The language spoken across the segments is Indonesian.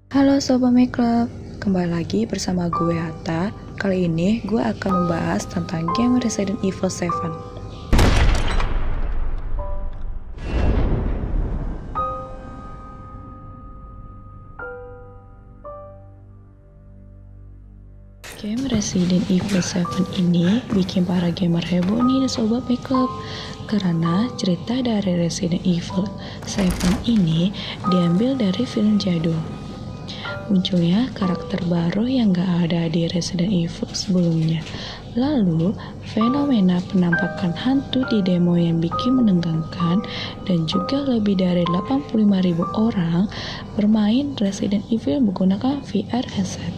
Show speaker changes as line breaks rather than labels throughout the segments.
Halo Sobat Make Club, kembali lagi bersama gue Hatta. Kali ini gue akan membahas tentang game Resident Evil 7. Game Resident Evil 7 ini bikin para gamer heboh nih Sobat Make Club, karena cerita dari Resident Evil 7 ini diambil dari film jadul. Munculnya karakter baru yang gak ada di Resident Evil sebelumnya. Lalu, fenomena penampakan hantu di demo yang bikin menegangkan, dan juga lebih dari 85.000 orang bermain Resident Evil menggunakan VR headset.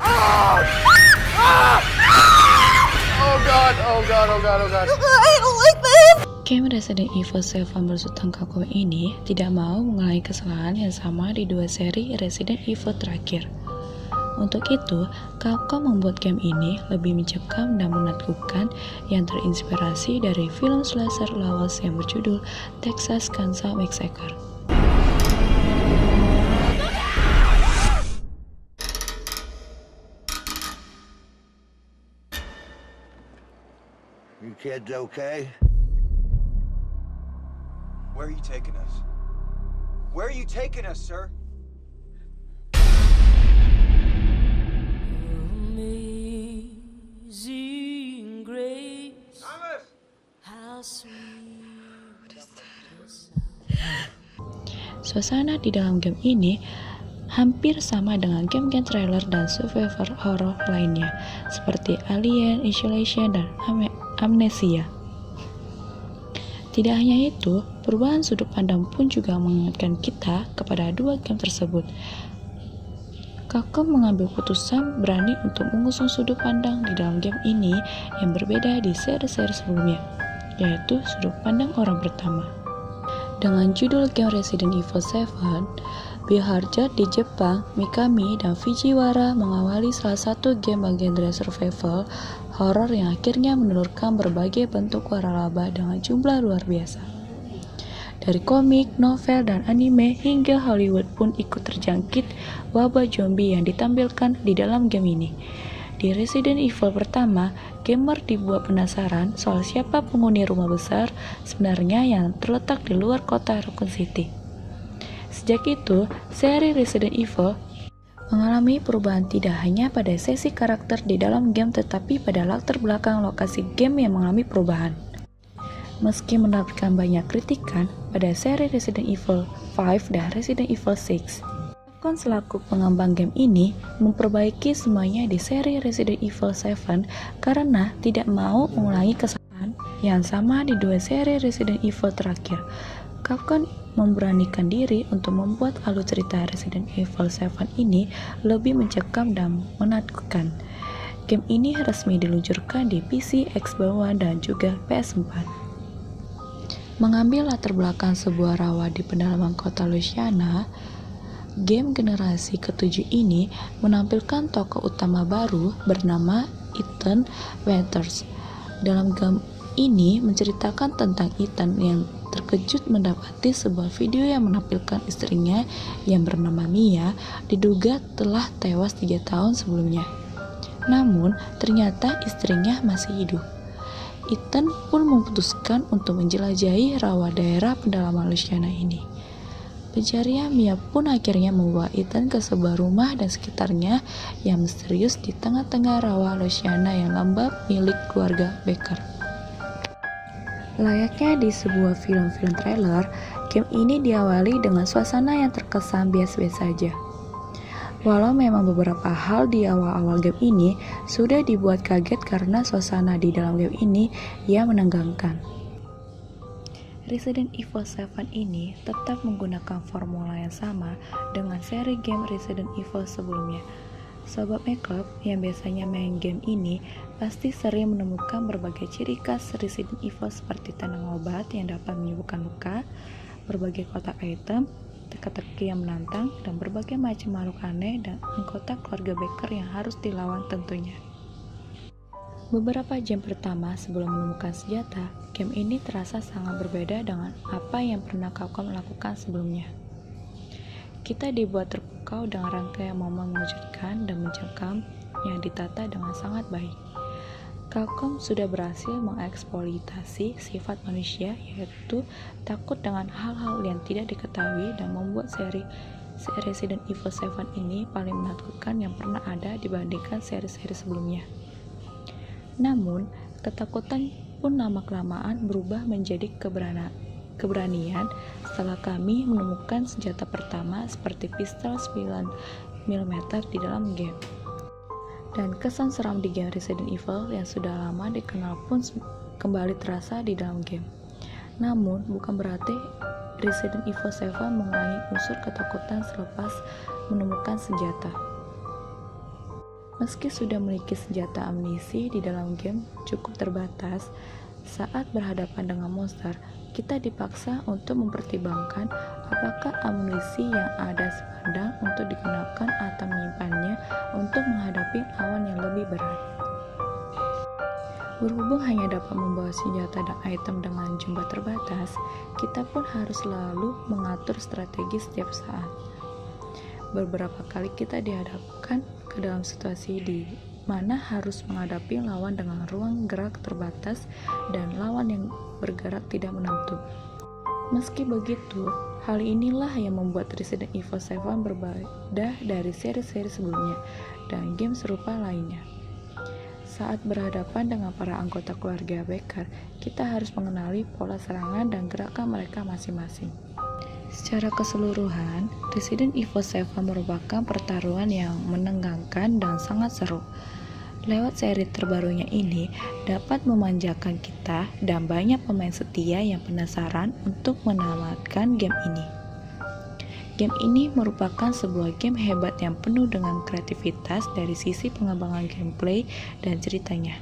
Oh god.
I don't like this!
Game Resident Evil 7 bersutang Capcom ini tidak mau mengulangi kesalahan yang sama di dua seri Resident Evil terakhir. Untuk itu, Capcom membuat game ini lebih mencekam dan menakutkan yang terinspirasi dari film slasher lawas yang berjudul Texas Chainsaw Massacre.
You kids okay?
Where are you taking us? Where are you taking us, sir?
Amazing grace.
Thomas!
How sweet.
Suasana di dalam game ini hampir sama dengan game-game trailer dan survivor horror lainnya, seperti Alien, Isolation, dan Amnesia. Tidak hanya itu, perubahan sudut pandang pun juga mengingatkan kita kepada dua game tersebut. Capcom mengambil keputusan berani untuk mengusung sudut pandang di dalam game ini yang berbeda di seri-seri sebelumnya, yaitu sudut pandang orang pertama. Dengan judul game Resident Evil 7, Biohazard di Jepang, Mikami, dan Fujiwara mengawali salah satu game bagian dari survival horror yang akhirnya menelurkan berbagai bentuk waralaba dengan jumlah luar biasa. Dari komik, novel, dan anime hingga Hollywood pun ikut terjangkit wabah zombie yang ditampilkan di dalam game ini. Di Resident Evil pertama, gamer dibuat penasaran soal siapa penghuni rumah besar sebenarnya yang terletak di luar kota Raccoon City. Sejak itu, seri Resident Evil mengalami perubahan tidak hanya pada sesi karakter di dalam game tetapi pada latar belakang lokasi game yang mengalami perubahan. Meski mendapatkan banyak kritikan pada seri Resident Evil 5 dan Resident Evil 6, Capcom selaku pengembang game ini memperbaiki semuanya di seri Resident Evil 7 karena tidak mau mengulangi kesalahan yang sama di dua seri Resident Evil terakhir. Capcom memberanikan diri untuk membuat alur cerita Resident Evil 7 ini lebih mencekam dan menakutkan. Game ini resmi diluncurkan di PC, Xbox One, dan juga PS4. Mengambil latar belakang sebuah rawa di pedalaman kota Louisiana, game generasi ke-7 ini menampilkan tokoh utama baru bernama Ethan Winters. Dalam game ini menceritakan tentang Ethan yang terkejut mendapati sebuah video yang menampilkan istrinya yang bernama Mia diduga telah tewas 3 tahun sebelumnya. Namun, ternyata istrinya masih hidup. Ethan pun memutuskan untuk menjelajahi rawa daerah pedalaman Louisiana ini. Pencarian Mia pun akhirnya membawa Ethan ke sebuah rumah dan sekitarnya yang misterius di tengah-tengah rawa Louisiana yang lembab milik keluarga Baker. Layaknya di sebuah film-film trailer, game ini diawali dengan suasana yang terkesan biasa-biasa saja. Walau memang beberapa hal di awal-awal game ini sudah dibuat kaget karena suasana di dalam game ini yang menegangkan. Resident Evil 7 ini tetap menggunakan formula yang sama dengan seri game Resident Evil sebelumnya. Sobat Make Club yang biasanya main game ini pasti sering menemukan berbagai ciri khas Resident Evil seperti tanaman obat yang dapat menyembuhkan luka, berbagai kotak item, teka-teki yang menantang, dan berbagai macam makhluk aneh dan anggota keluarga Baker yang harus dilawan tentunya. Beberapa jam pertama sebelum menemukan senjata, game ini terasa sangat berbeda dengan apa yang pernah Capcom lakukan sebelumnya. kita dibuat terpukau dengan rangkaian momen mengejutkan dan mencekam yang ditata dengan sangat baik. Capcom sudah berhasil mengeksploitasi sifat manusia, yaitu takut dengan hal-hal yang tidak diketahui, dan membuat seri Resident Evil 7 ini paling menakutkan yang pernah ada dibandingkan seri-seri sebelumnya. Namun, ketakutan pun lama-kelamaan berubah menjadi keberanian setelah kami menemukan senjata pertama seperti pistol 9mm di dalam game. Dan kesan seram di game Resident Evil yang sudah lama dikenal pun kembali terasa di dalam game. Namun, bukan berarti Resident Evil 7 mengurangi unsur ketakutan selepas menemukan senjata. Meski sudah memiliki senjata amunisi di dalam game cukup terbatas, saat berhadapan dengan monster, kita dipaksa untuk mempertimbangkan apakah amunisi yang ada sebanding untuk digunakan atau menyimpannya untuk menghadapi lawan yang lebih berat. Berhubung hanya dapat membawa senjata dan item dengan jumlah terbatas, kita pun harus selalu mengatur strategi setiap saat. Beberapa kali kita dihadapkan ke dalam situasi di mana harus menghadapi lawan dengan ruang gerak terbatas dan lawan yang bergerak tidak menentu. Meski begitu, hal inilah yang membuat Resident Evil 7 berbeda dari seri-seri sebelumnya dan game serupa lainnya. Saat berhadapan dengan para anggota keluarga Baker, kita harus mengenali pola serangan dan gerakan mereka masing-masing. Secara keseluruhan, Resident Evil 7 merupakan pertarungan yang menegangkan dan sangat seru. Lewat seri terbarunya ini dapat memanjakan kita dan banyak pemain setia yang penasaran untuk menamatkan game ini. Game ini merupakan sebuah game hebat yang penuh dengan kreativitas dari sisi pengembangan gameplay dan ceritanya.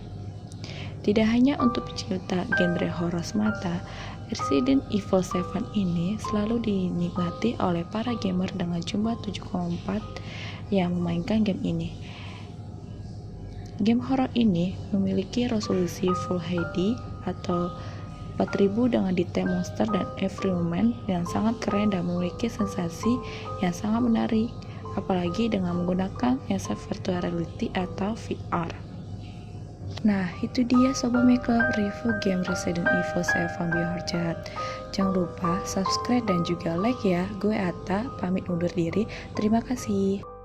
Tidak hanya untuk pecinta genre horor semata, Resident Evil 7 ini selalu dinikmati oleh para gamer dengan jumlah 7,4 yang memainkan game ini. Game horor ini memiliki resolusi Full HD atau 4000 dengan detail monster dan environment yang sangat keren dan memiliki sensasi yang sangat menarik, apalagi dengan menggunakan headset virtual reality atau VR. Nah, itu dia Sobat Club review game Resident Evil 7 Biohazard Jahat. Jangan lupa subscribe dan juga like ya. Gue Atta, pamit undur diri. Terima kasih.